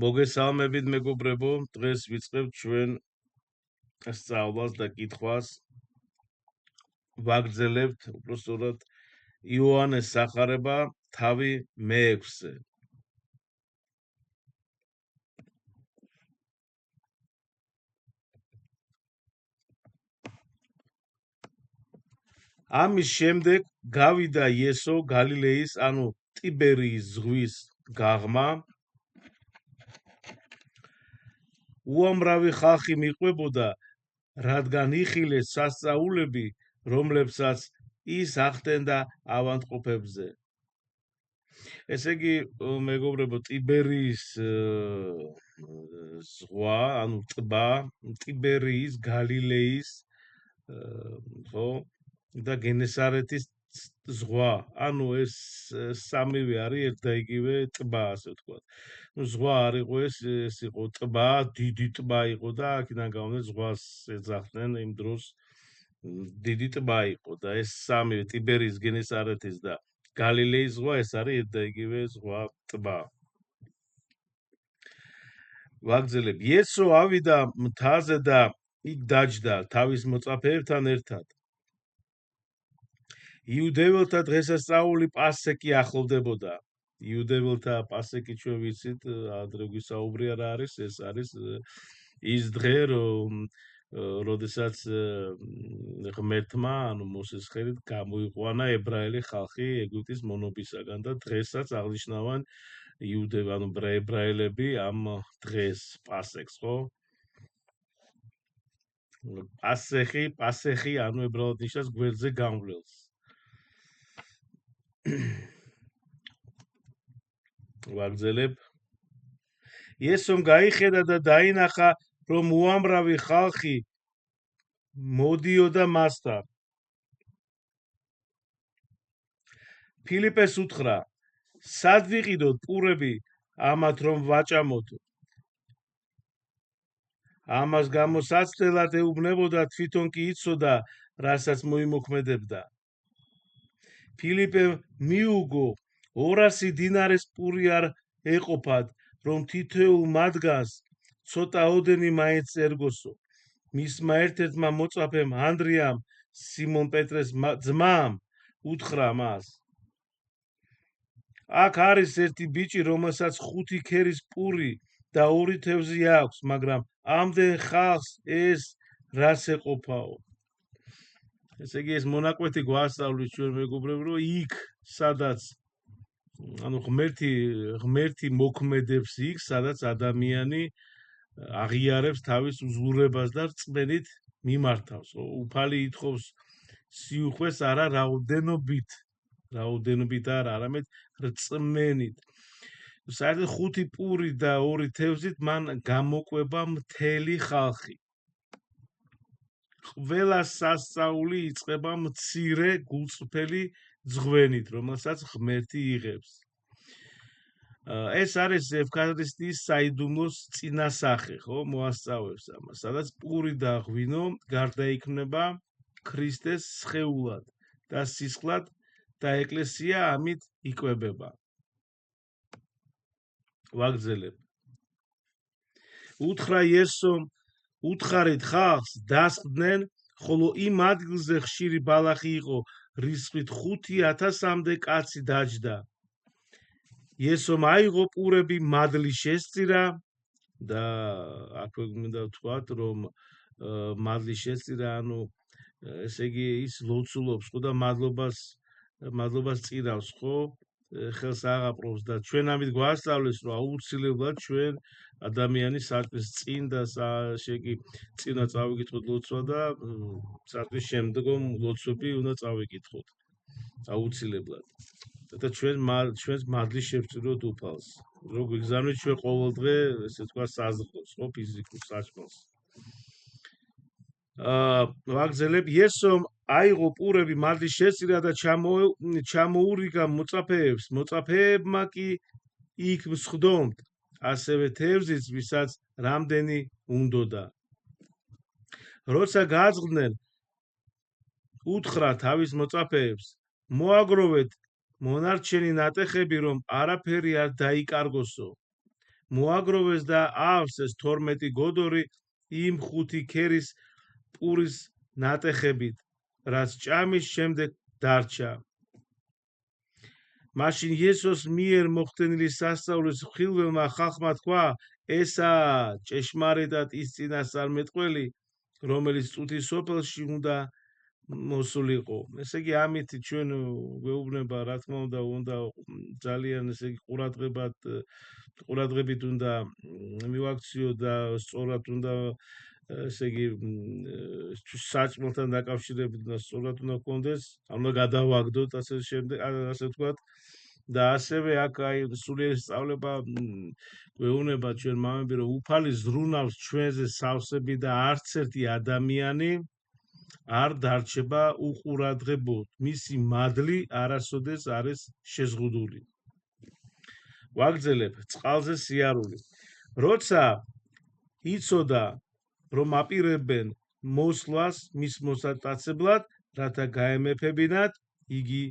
მოგესალმებით მეგობრებო, დღეს ვიწყებთ ჩვენ სწავლას და კითხვას. ვაგრძელებთ უпростоრად იოანეს სახარება თავი მე-6-ზე. ამის შემდეგ გავიდა იესო გალილეის, ანუ ტიბერიის ზღვის გაღმა. უამრავი ხალხი მიყვებოდა, რადგან იხილეს სასწაულები, რომლებსაც ის ახდენდა ავადმყოფებზე. ესე იგი, მეგობრებო, ტიბერიის ზღვა, ანუ ტბა, ტიბერიის, გალილეის, ხო, და გენესარეთის ზღვა, ანუ ეს სამივე არის ერთ და იგივე ტბა, ასე ვთქვათ. ზღვა არ იყო ეს იყო ტბა, დიდი ტბა იყო და აქედან გამომდინარე ზღვას ეძახდნენ იმ დროს დიდი ტბა იყო და ეს სამივე ტიბერიის, გენესარეთის და გალილეის ზღვა ეს არის ერთ და იგივე ზღვა ტბა. ვაგრძელებ. იესო ავიდა მთაზე და იქ დაჯდა თავის მოწაფეებთან ერთად. იუდეველთა დღესასწაული პასექი ახლოვდებოდა. იუდეველთა პასექი ჩვენ ვიცით, ადრე გვისაუბრია რა არის, ეს არის ის დღე, როდესაც ღმერთმა, ანუ მოსეს ხელით გამოიყვანა ებრაელი ხალხი ეგვიპტის მონობისაგან და დღესაც აღნიშნავენ იუდები, ანუ ებრაელები ამ დღეს პასექს, ხო? პასეხი, ანუ ებრაულად ნიშნავს გვერდზე გამვლელს. ვაგრძელებ. იესომ გაიხედა და დაინახა, რომ უამრავი ხალხი მოდიოდა მასთან. ფილიპეს უთხრა, სად ვიყიდოთ პურები ამათ რომ ვაჭამოთ? ამას გამოსაცდელად ეუბნებოდა, თვითონ კი იცოდა, რასაც მოიმოქმედებდა. ფილიპემ მიუგო 200 დინარის პური არ ეყოფათ, რომ თითოეულ მათგანს ცოტა ოდენი მაინც ერგოსო. მისმა ერთ-ერთმა მოწაფემ ანდრიამ, სიმონ პეტრეს ძმამ, უთხრა მას. აქ არის ერთი ბიჭი, რომელსაც 5 ქერის პური და 2 თევზი აქვს, მაგრამ ამდენ ხალხს ეს რას ეყოფაო? ესე იგი, ეს მონაკვეთი გვასწავლის ჩვენ მეგობრებო, რომ იქ, სადაც ანუ ღმერთი მოქმედებს იქ, სადაც ადამიანი აღიარებს თავის უზღურებას და რწმენით მიმართავს. უფალი ითხოვს სიუხვეს არა რაოდენობით არა, არამედ რწმენით. საერთოდ 5 პური და 2 თევზით მან გამოკვება მთელი ხალხი. ყველა სასწაული იწყება მცირე გულწრფელი ძღვენით, რომელსაც ღმერთი იღებს. ეს არის ევქარისტიის საიდუმლოს წინასახე, ხო, მოასწავებს ამას, სადაც პური და ღვინო გარდაიქმნება ქრისტეს სხეულად და სისხლად და ეკლესია ამით იკვებება. ვაგრძელებ. უთხრა იესომ, უთხარით ხალხს დასხდნენ, ხოლო იმ ადგილზე ხშირი ბალახი იყო, რის ხით 5000-მდე კაცი დაჯდა. იესომ აიღო პურები, მადლი შესწირა და აქვე მინდა ვთქვათ, რომ მადლი შესწირა, ანუ ესე იგი ის ლოცულობს, ხო და მადლობას წირავს, ხო? ხელს აღაპრობს და ჩვენ ამით გვასწავლეს, რომ აუცილებლად ჩვენ ადამიანის საქმის წინ და შეგი წინა წავიკითხოთ ლოცვა და საქმის შემდგომ ლოცვები უნდა წავიკითხოთ. აუცილებლად. და ჩვენს მადლის შევწიროთ უფალს. რომ გვიგზავნით ჩვენ ყოველდღე, ესე ვთქვათ, საზრდოს, ხო, ფიზიკურ საჭმელს. ვაგრძელებ. იესომ აიღო პურები, მადლი შესწირა და ჩამოურიგა მოწაფეებს. მოწაფეებმა კი იქ მსხდომთ, ასევე თევზიც, ვისაც რამდენი უნდოდა. როცა გააძღდნენ, უთხრა თავის მოწაფეებს, მოაგროვეთ მონარჩენი ნატეხები, რომ არაფერი არ დაიკარგოსო. მოაგროვეს და ავს ეს 12 გოდორი იმ 5 ქერის პურის ნატეხებით, რაც ჭამის შემდეგ დარჩა. მაშინ იესოს მიერ მოხდენილი სასწაულის ხილველმა ხალხმა თქვა, ესაა ჭეშმარიტად ის წინასწარმეტყველი, რომელიც წუთის სოფელში უნდა მოსულიყო. ესე იგი ამით ჩვენ გვეუბნება, რა თქმა უნდა ძალიან ესე იგი ყურადღებით უნდა მივაქციო და სწორად უნდა ესე იგი საჭმელთან დაკავშირებით და სწორად უნდა გქონდეს, უნდა გადავაგდოთ ასე შემდეგ, ასე ვთქვათ. და ასევე აქ აი სულიერი სწავლება გვეუბნება ჩვენ მამები, რომ უფალი ზრუნავს ჩვენზე სავსები და არც ერთი ადამიანი არ დარჩება უყურადღებოდ. მისი მადლი არასოდეს არის შეზღუდული. ვაგრძელებ წყალზე სიარული. როცა იცოდა რომ აპირებენ მოსვლას მის მოსატაცებლად, რათა გაემეფებინათ, იგი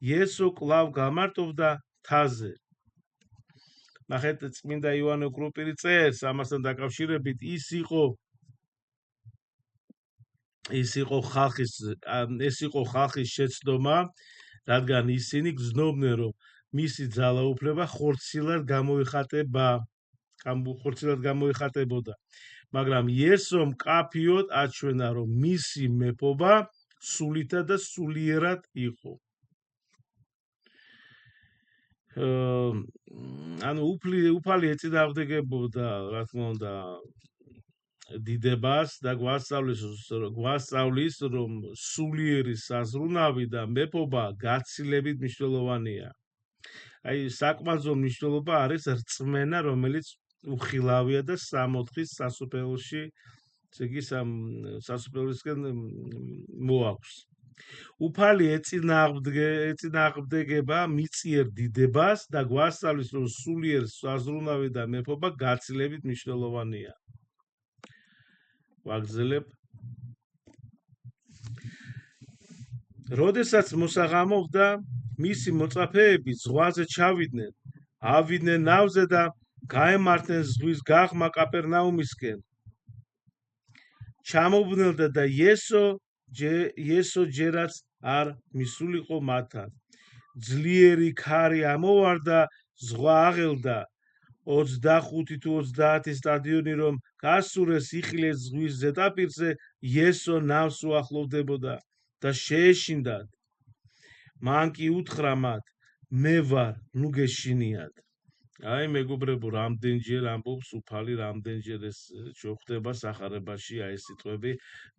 იესო კვლავ გამარტოვდა მთაზე. ნახეთ წმინდა იოანე კრუპირი წერს ამასთან დაკავშირებით, ეს იყო ხალხის შეცდომა, რადგან ისინი გრძნობდნენ, რომ მისი ძალაუფლება ხორცილად გამოიხატებოდა. მაგრამ იესომ მკაფიოდ აჩვენა, რომ მისი მეფობა სულითად და სულიერად იყო. ანუ უფალი ეწინააღმდეგებოდა, რა თქმა უნდა, დიდებას და გვასწავლის, რომ სულიერი საზრუნავი და მეფობა გაცილებით მნიშვნელოვანია. აი საკმაო მნიშვნელობა არის რწმენა, რომელიც უხილავია და 64-ის სასופელში, ესე იგი სასופელისკენ მოაქვს. უფალი ეწინააღმდეგება მიწიერ დიდებას და გვასწავლის, რომ სულიერ საზრუნავი და მეფობა გაცილებით მნიშვნელოვანია. ვაგრძელებ. როდესაც მოსაღამოვდა, მისი მოწაფეები ზღვაზე ჩავიდნენ, ავიდნენ ნავზე და გაემართნენ ზღვის გაღმა კაპერნაუმისკენ. ჩამობრუნდა და იესო ჯერაც არ მისულიყო მათთან. ძლიერი ქარი ამოვარდა, ზღვა აღელდა. 25 თუ 30 სტადიონი რომ გასურეს იხილეს ზღვის ზედაპირზე, იესო ნავს უახლოვდებოდა და შეეშინდათ. მან კი უთხრა მათ, მე ვარ, ნუ გეშინიათ. აი მეგობრებო, რამდენჯერ ამბობს უფალი, რამდენჯერ ეს შეხვდება სახარებაში, აი ეს სიტყვები,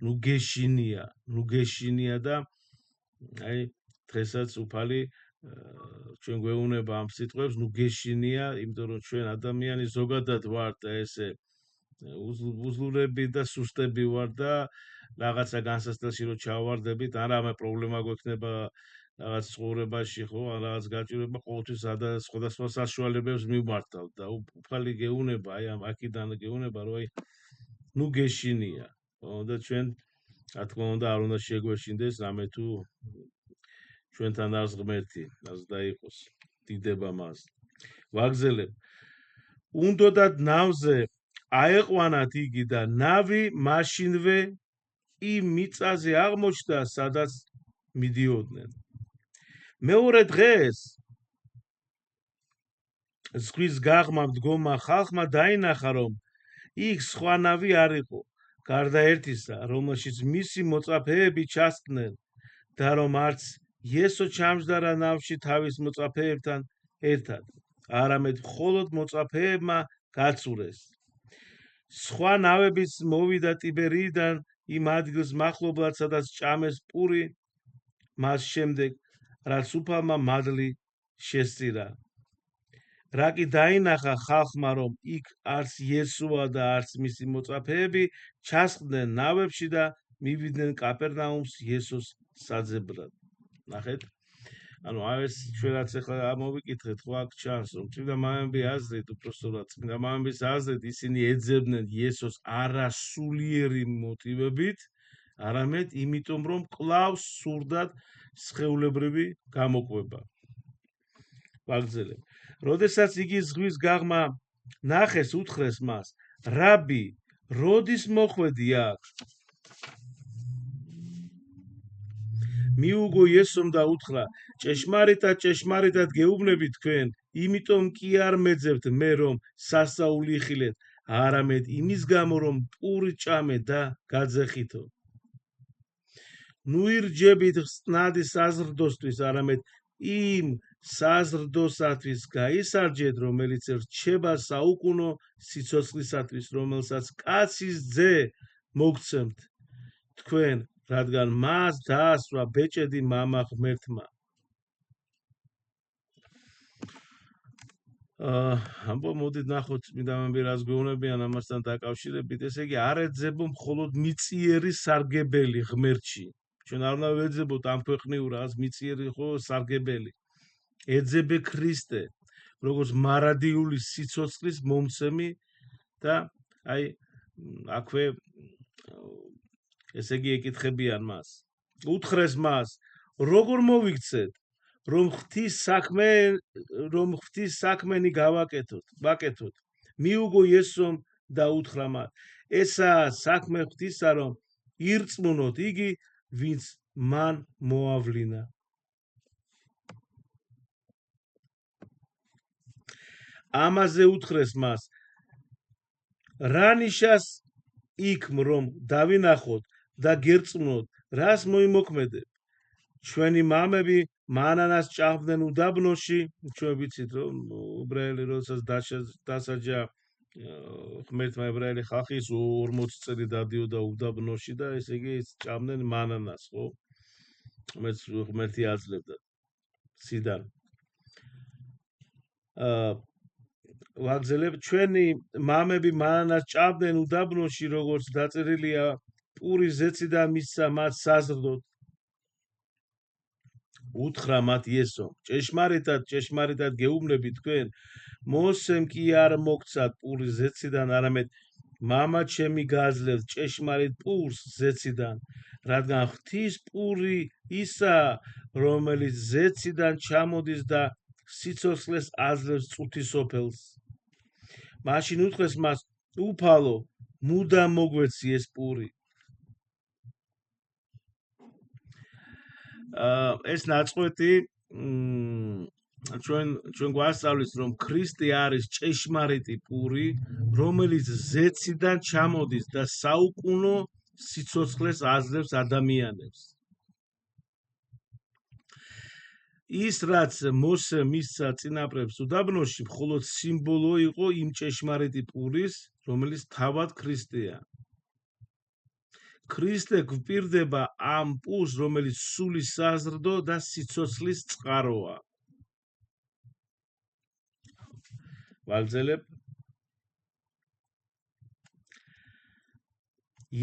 ნუ გეშინია და აი დღესაც უფალი ჩვენ გვეუბნება ამ სიტყვებს, ნუ გეშინია, იმიტომ რომ ჩვენ ადამიანი ზოგადად ვართ ესე უძლურები და სუსტები ვარ და რაღაცა განსასწრებში რო ჩავარდებით, არამე პრობლემა გვექნება რაღაც ცხოვრებაში, ხო, რაღაც გაჭირვება ყოველთვის სხვადასხვა საშუალებებს მიმართავ და უფალი გეუბნება, აი ამ აქედან გეუბნება, რომ აი ნუ გეშინია, ხო, და ჩვენ რა თქმა უნდა არ უნდა შეგვეშინდეს რამე თუ ჩვენთან არის ღმერთი, ასე იყოს, დიდება მას. ვაგრძელებ. უნდოდათ ნავზე აეყვანათ იგი და ნავი მაშინვე იმ მიწაზე აღმოჩნდა, სადაც მიდიოდნენ. მეორე დღეს ზღვის გაღმა მდგომა ხალხმა დაინახა, რომ იქ სხვა ნავი არ იყო, გარდა ერთისა, რომელშიც მისი მოწაფეები ჩასდნენ და რომ არც იესო ჩამჯდარა ნავში თავის მოწაფეებთან ერთად, არამედ მხოლოდ მოწაფეებმა გაწურეს. სხვა ნავებიც მოვიდა ტიბერიიდან იმ ადგილს მახლობლად, სადაც ჭამეს პური მას შემდეგ, რაც უფალმა მადლი შესწირა. რა კი დაინახა ხალხმა, რომ იქ არც იესოა და არც მისი მოწაფეები, ჩასხდნენ ნავებში და მივიდნენ კაპერნაუმს იესოს საძებრად. ნახეთ, ანუ ეს ჩვენაც ახლა მოვიკითხეთ, ხო, აქ ჩანს, რომ წმინდა მამები აზრით, უпростоრად წმინდა მამების აზრით, ისინი ეძებდნენ იესოს არასულიერი მოტივებით, არამედ იმიტომ, რომ კვლავ სურდათ სხეულებრივი გამოკვება. ვაგრძელებ. როდესაც იგი ზღვის გაღმა ნახეს უთხრეს მას რაბი როდის მოხვედი აქ მიუგო იესომ და უთხრა ჭეშმარიტად გეუბნები თქვენ იმიტომ კი არ მეძებთ მე რომ სასწაული იხილეთ არამედ იმის გამო რომ პური ჭამე და გაძეხითო ნუ ირჯებით ხსნადი საზრდოსთვის არამედ იმ საზრდოსათვის გაისარჯეთ რომელიც რჩება საუკუნო სიცოცხლისათვის რომელსაც კაცის ძე მოგცემთ თქვენ რადგან მას დაასვა ბეჭედი მამა ღმერთმა ამბო მოდით ნახოთ წმინდანები რას გვეუბნებიან ამასთან დაკავშირებით ესე იგი არ ეძებო მხოლოდ მიწიერი სარგებელი ღმერთში ჩვენ არ უნდა ვეძებოთ ამ ქვეყნიურ რას მიწიერი ხო სარგებელი ეძებე ქრისტე როგორც მარადიული სიცოცხლის მომცემი და აი აქვე ესე იგი ეკითხებიან მას უთხრეს მას როგორ მოვიქცეთ რომ ღვთის საქმენი ვაკეთოთ მიუგო იესომ და უთხრა მათ ესაა საქმე ღვთისა რომ ირწმუნოთ იგი ვინც მან მოავლინა ამაზე უთხრეს მას რა ნიშას იქ რომ დავინახოთ და გერწმუნოთ რას მოიმოქმედებ ჩვენი მამები მანანას ჭამდნენ უდაბნოში ჩვენ ვიცით რომ ებრაელი როდესაც დასაჯა ღმერთმა ებრაელი ხალხი 40 წელი დადიოდა უდაბნოში და ესე იგი ჭამდნენ მანანას ხო მეც ღმერთი აძლევდა სიდან ვაგზელებ ჩვენი მამები მანანას ჭამდნენ უდაბნოში როგორც დაწერილია პური ზეცი და მისცა მათ საზრდოდ უთხრა მათ იესომ ჭეშმარიტად გეუბნები თქვენ მოსემ კი არ მოგცათ პური ზეციდან არამედ მამა ჩემი გააძლევს ჭეშმარიტ პურს ზეციდან რადგან ღვთის პური ისაა რომელიც ზეციდან ჩამოდის და სიცოცხლეს აძლევს წუთის ოფელს მაშინ უთხრეს მას უფალო მუდამ მოგვეცი ეს პური ეს ნაწყვეტი ჩვენ გვასწავლის რომ ქრისტე არის ჭეშმარიტი პური რომელიც ზეციდან ჩამოდის და საუკუნო სიცოცხლეს აძლევს ადამიანებს ის რაც მოსე მისცა წინაპრებს უდაბნოში მხოლოდ სიმბოლო იყო იმ ჭეშმარიტი პურის რომელიც თავად ქრისტეა ქრისტე გვპირდება ამ პურს რომელიც სული საზრდო და სიცოცხლის წყაროა ვაგზელებ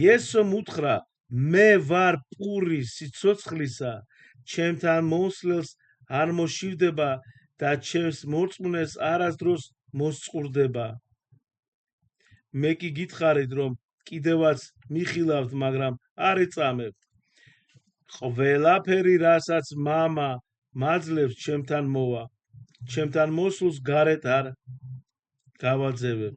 იესომ უთხრა მე ვარ პური სიცოცხლისა ჩემთან მოსლელს არ მოშივდება და ჩემს მორწმუნეს არასდროს მოსწყურდება მე კი გითხარით რომ კიდევაც მიხილავთ მაგრამ არ ეწამებთ ყველაფერი რასაც მამა მაძლევს ჩემთან მოვა ჩემთან მოსულს გარეთ არ გავაძევებ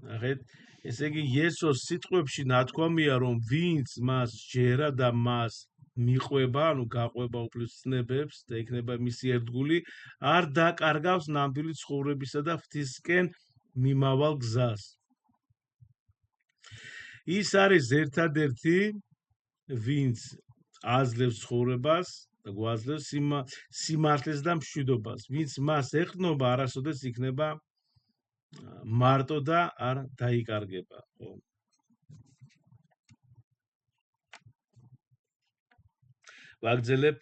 ნახეთ ესე იგი იესოს სიტყვებში ნათქვამია რომ ვინც მას ჯერა და მას მიყვება ანუ გაყვება უფლის ცნებებს და იქნება მისი ერთგული არ დაკარგავს ნამდვილი ცხოვრებისა და ღვთისკენ მიმავალ გზას ის არის ერთადერთი ვინც აძლევს ცხოვრებას და გვაძლევს სიმართლეს და მშვიდობას ვინც მას ეხნობა არასოდეს იქნება მარტო და არ დაიკარგება ხო ვაგზელებ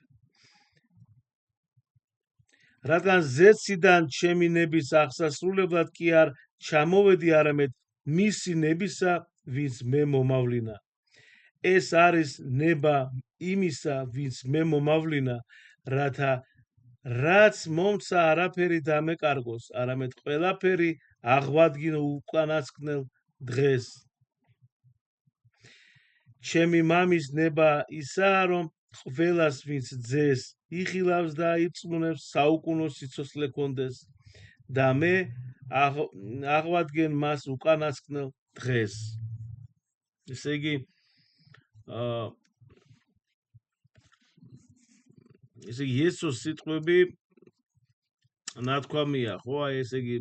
რადგან ზეციდან ჩემი ნების აღსასრულებლად კი არ ჩამოვედი არამედ მისი ნებისა ვინც მე მომავლინა ეს არის ნება იმისა ვინც მე მომავლინა რათა რაც მომცა არაფერი დამეკარგოს არამედ ყველაფერი აღვადგინო უკანასკნელ დღეს ჩემი მამის ნება ისაა რომ ყველას ვინც ძეს იხილავს და ირწმუნებს საუკუნო სიცოცხლე კონდეს და მე აღვადგენ მას უკანასკნელ დღეს. ესე იგი იესოს სიტყვები ნათქვამია, ხო? აი ესე იგი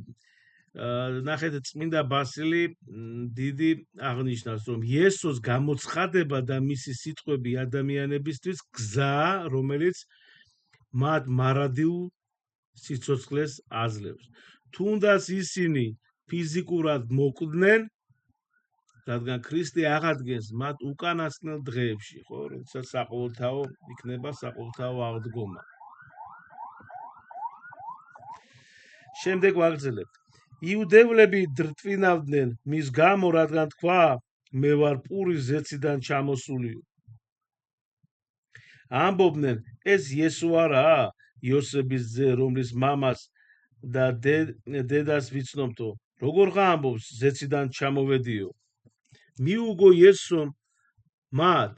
ნახეთ წმინდა ბასილი დიდი აღნიშნავს, რომ იესოს გამოცხადება და მისი სიტყვები ადამიანებისთვის გზაა, რომელიც მათ მარადილ სიცოცხლეს აძლევს. თუნდაც ისინი ფიზიკურად მოკვდნენ, რადგან ქრისტე აღადგენს მათ უკანასკნელ დღეებში, ხო, როდესაც საყოველთაო იქნება საყოველთაო აღდგომა. შემდეგ ვაგრძელებთ. იუდევლები დრტვინავდნენ მის გამო, რადგან თქვა, მე ვარ პურის ზეციდან ჩამოსული. ამბობდნენ, ეს იესო არაა, იოსების ძე, რომლის მამას და დედას ვიცნობთო. როგორ ამბობს, ზეციდან ჩამოვედიო? მიუგო იესომ მათ,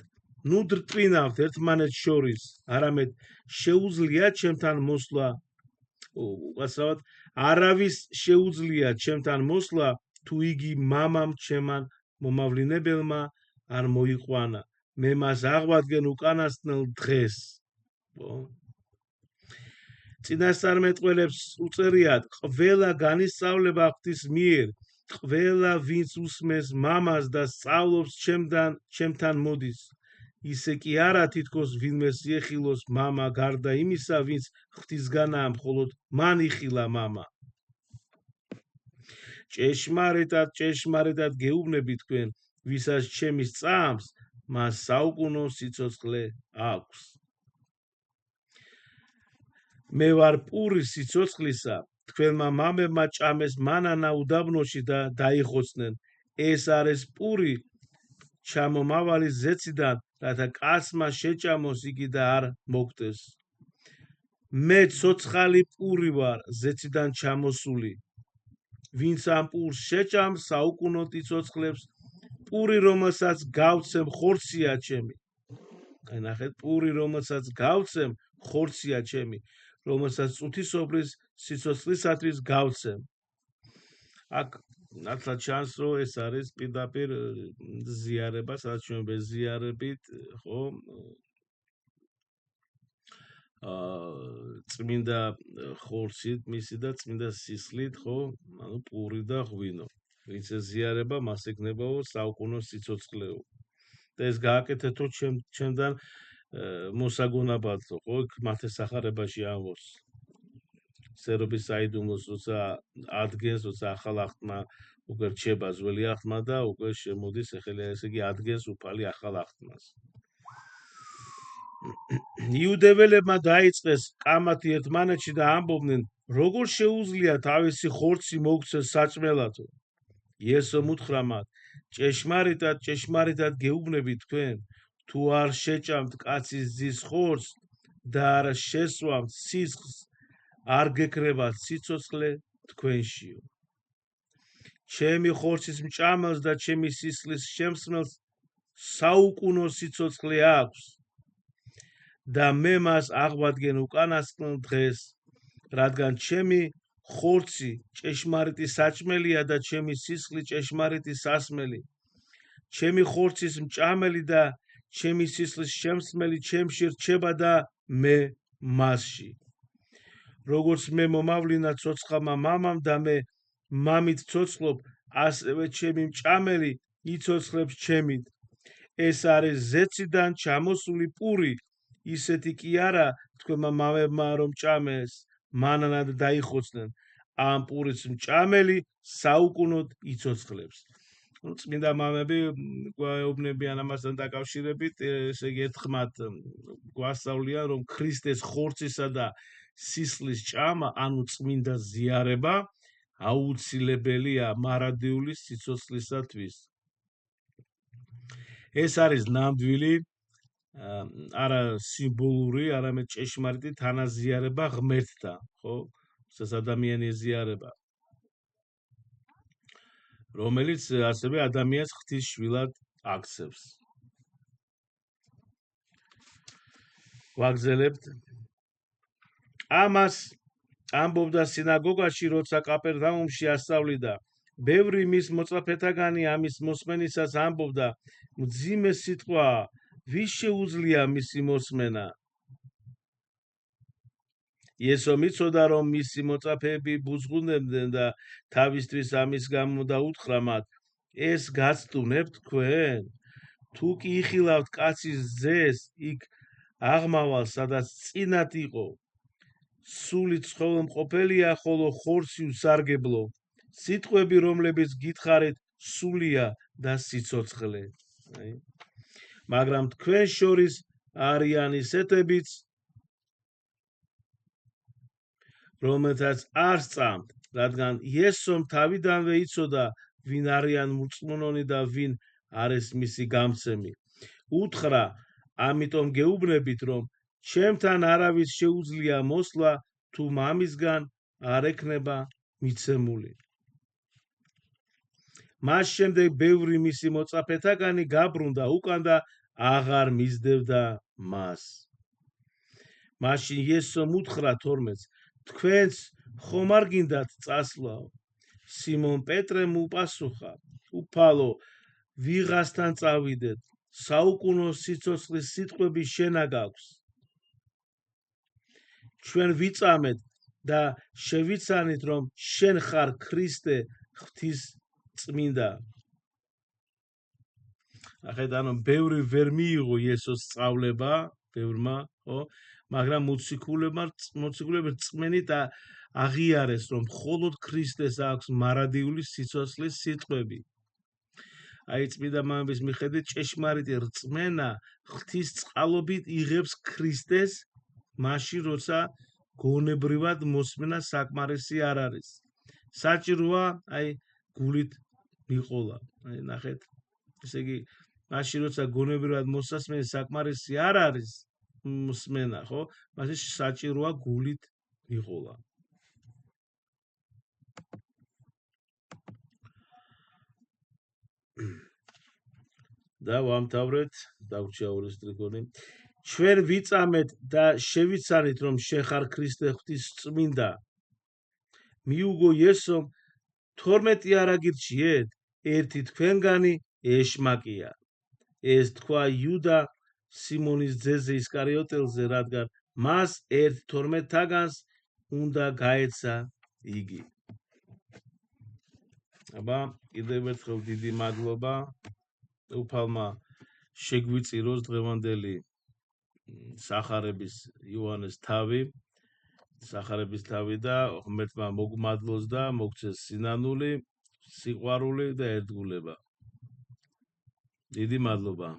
ნუ დრტვინავთ ერთმანეთს შორის, არამედ შეუძლია ჩემთან მოსვლა. უკაცრავად, არავის შეუძლია ჩემთან მოსვლა, თუ იგი მამამ ჩემან მომავლინებელმა არ მოიყვანა. მე მას აღვადგენ უკანასკნელ დღეს. წინასწარმეტყველებს უწერიათ, ყველა განისწავლება ღვთის მიერ, ყველა ვინც უსმენს მამას და სწავლობს ჩემთან მოდის. ისე კი არა თითქოს ვინმეს იეხილოს მამა გარდა იმისა, ვინც ღვთისგანაა, მხოლოდ მან იხილა მამა. ჭეშმარიტად გეუბნები თქვენ, ვისაც ჩემი სწამს, მას საუკუნო სიცოცხლე აქვს. მე ვარ პური სიცოცხლისა, თქვენმა მამებმა ჭამეს მანანა უდაბნოში და დაიხოცნენ. ეს არის პური ჩამომავალი ზეციდან, რათა კაცმა შეჭამოს იგი და არ მოგდეს. მე ცოცხალი პური ვარ, ზეციდან ჩამოსული. ვინც ამ პურს შეჭამს, საუკუნოდ იცოცხლებს. პური, რომელსაც გავცემ, ხორცია ჩემი. აი ნახეთ, პური, რომელსაც გავცემ, ხორცია ჩემი, რომელსაც წუთისობრის სიცოცხლისათვის გავცემ. აქ ნათლად ჩანს, რომ ეს არის პირდაპირ ზიარება, სადაც ჩვენ ბეზიარებით, ხო? წმინდა ხორცით მისი და წმინდა სისხლით, ხო? ანუ პური და ღვინო. ვინც ზიარება, მას ეკნებაო საუკუნო სიცოცხლეო. და ეს გააკეთეთო ჩემთან მოსაგონაბადო, ხო? მათესახარებაში ამბობს. სერობის საიდუმლოს, როცა ადგენს, როცა ახალ აღთმა უკვე რჩება ძველი აღთმა და უკვე შემოდის, ახლა ესე იგი ადგენს უფალი ახალ აღთმას. იუდეველებმა დაიწყეს კამათი ერთმანეთში და ამბობდნენ, როგორ შეუძლია თავისი ხორცი მოგცეს საჭმელათო? იესომ უთხრა მათ, ჭეშმარიტად გეუბნები თქვენ, თუ არ შეჭამთ კაცის ძის ხორცს და არ შესვამთ სისხლს, არ გეკრებათ სიცოცხლე თქვენშიო. ჩემი ხორცის მჭამელს და ჩემი სისხლის შემსმელს საუკუნო სიცოცხლე აქვს და მე მას აღვადგენ უკანასკნელ დღეს, რადგან ჩემი ხორცი ჭეშმარიტი საჭმელია და ჩემი სისხლი ჭეშმარიტი სასმელი. ჩემი ხორცის მჭამელი და ჩემი სისხლის შემსმელი ჩემში რჩება და მე მასში. როგორც მე მომავლინა ცოცხალმა მამამ და მე მამით ცოცხლობ, ასევე ჩემი მჭამელი იცოცხლებს ჩემით. ეს არის ზეციდან ჩამოსული პური, ისეთი კი არა თქვენმა მამებმა რომ ჭამეს, მანანად დაიხოცნენ. ამ პურის მჭამელი საუკუნოდ იცოცხლებს. წმინდა მამები გვეუბნებიან ამასთან დაკავშირებით, ესე იგი ერთხმად გვასწავლიან, რომ ქრისტეს ხორცისა და სისხლის ჭამა, ანუ წმინდა ზიარება, აუცილებელია მარადიული სიცოცხლისათვის. ეს არის ნამდვილი, არა სიმბოლური, არამედ ჭეშმარიტი თანაზიარება ღმერთთან, ხო? ეს ადამიანი ზიარება, რომელიც ასევე ადამიანს ღვთის შვილად აქცევს. ვაგრძელებთ. ამას ამბობდა სინაგოგაში, როცა კაპერნაუმში ასწავლიდა. ბევრი მის მოწაფეთაგანი ამის მოსმენისას ამბობდა, მძიმე სიტყვაა, ვის შეუძლია მისი მოსმენა? იესო მიცოდა, რომ მისი მოწაფეები ბუზღუნებდნენ და თავისთვის ამის გამო დაუთხრა მათ, ეს გაცდუნებთ თქვენ? თუ კი იხილავთ კაცის ძეს იქ აღმავალ, სადაც წინათ იყო, სული ცხოველმყოფელია, ხოლო ხორცი უსარგებლო. სიტყვები, რომლებიც გითხარით, სულია და სიცოცხლე. მაგრამ თქვენ შორის არიან ისეთებიც, რომელთაც არ სწამთ, რადგან იესომ თავიდანვე იცოდა, ვინ არიან მურწმუნონი და ვინ არის მისი გამცემი. უთხრა, ამიტომ გეუბნებით, რომ ჩემთან არავის შეუძლია მოსვლა, თუ მამისგან არ ექნება მიცემული. მას შემდეგ ბევრი მისი მოწაფეთაგანი გაბრუნდა უკან და აღარ მისდევდა მას. მაშინ იესომ უთხრა თორმეტს, თქვენც ხომ არ გინდათ წასვლაო? სიმონ პეტრემ უპასუხა, უფალო, ვიღასთან წავიდეთ, საუკუნო სიცოცხლის სიტყვები შენა გაქვს. ჩვენ ვიწამეთ და შევიცანით, რომ შენ ხარ ქრისტე, ღვთის წმინდა. ახეთ ანუ ბევრი ვერ მიიღო იესოს სწავლება, ბევრმა, ხო? მაგრამ მოციქულები რწმენით აღიარეს, რომ მხოლოდ ქრისტეს აქვს მარადიული სიცოცხლის სიტყვები. აი წმინდა მამების მიხედვით ჭეშმარიტი რწმენა ღვთის წყალობით იღებს ქრისტეს, მაშინ როცა გონებრივად მოსმენა საკმარისი არ არის. საჭიროა აი გულით მიყოლა. აი ნახეთ, ესე იგი მაშინ როცა გონებრივად მოსასმენი საკმარისი არ არის მოსმენა, ხო? მაშინ საჭიროა გულით მიყოლა. და ვამთავრეთ, დაგვჭირა ორი სტრიქონი. ჩვენ ვიწამეთ და შევიცანით, რომ შენ ხარ ქრისტე ღვთის წმინდა. მიუგო იესომ 12 არ აგირჩიეთ, ერთი თქვენგანი ეშმაკია. ეს თქვა იუდა სიმონის ძეზე ისკარიოტელზე, რადგან მას ერთ 12 თაგანს უნდა გაეცა იგი. აბა, კიდევ ერთხელ დიდი მადლობა უფალმა შეგვიწიროს დღევანდელი სახარების იოანეს თავი, სახარების თავი და ღმერთმა მოგმადლოს და მოგცეს სინანული, სიყვარული და ერთგულება. დიდი მადლობა.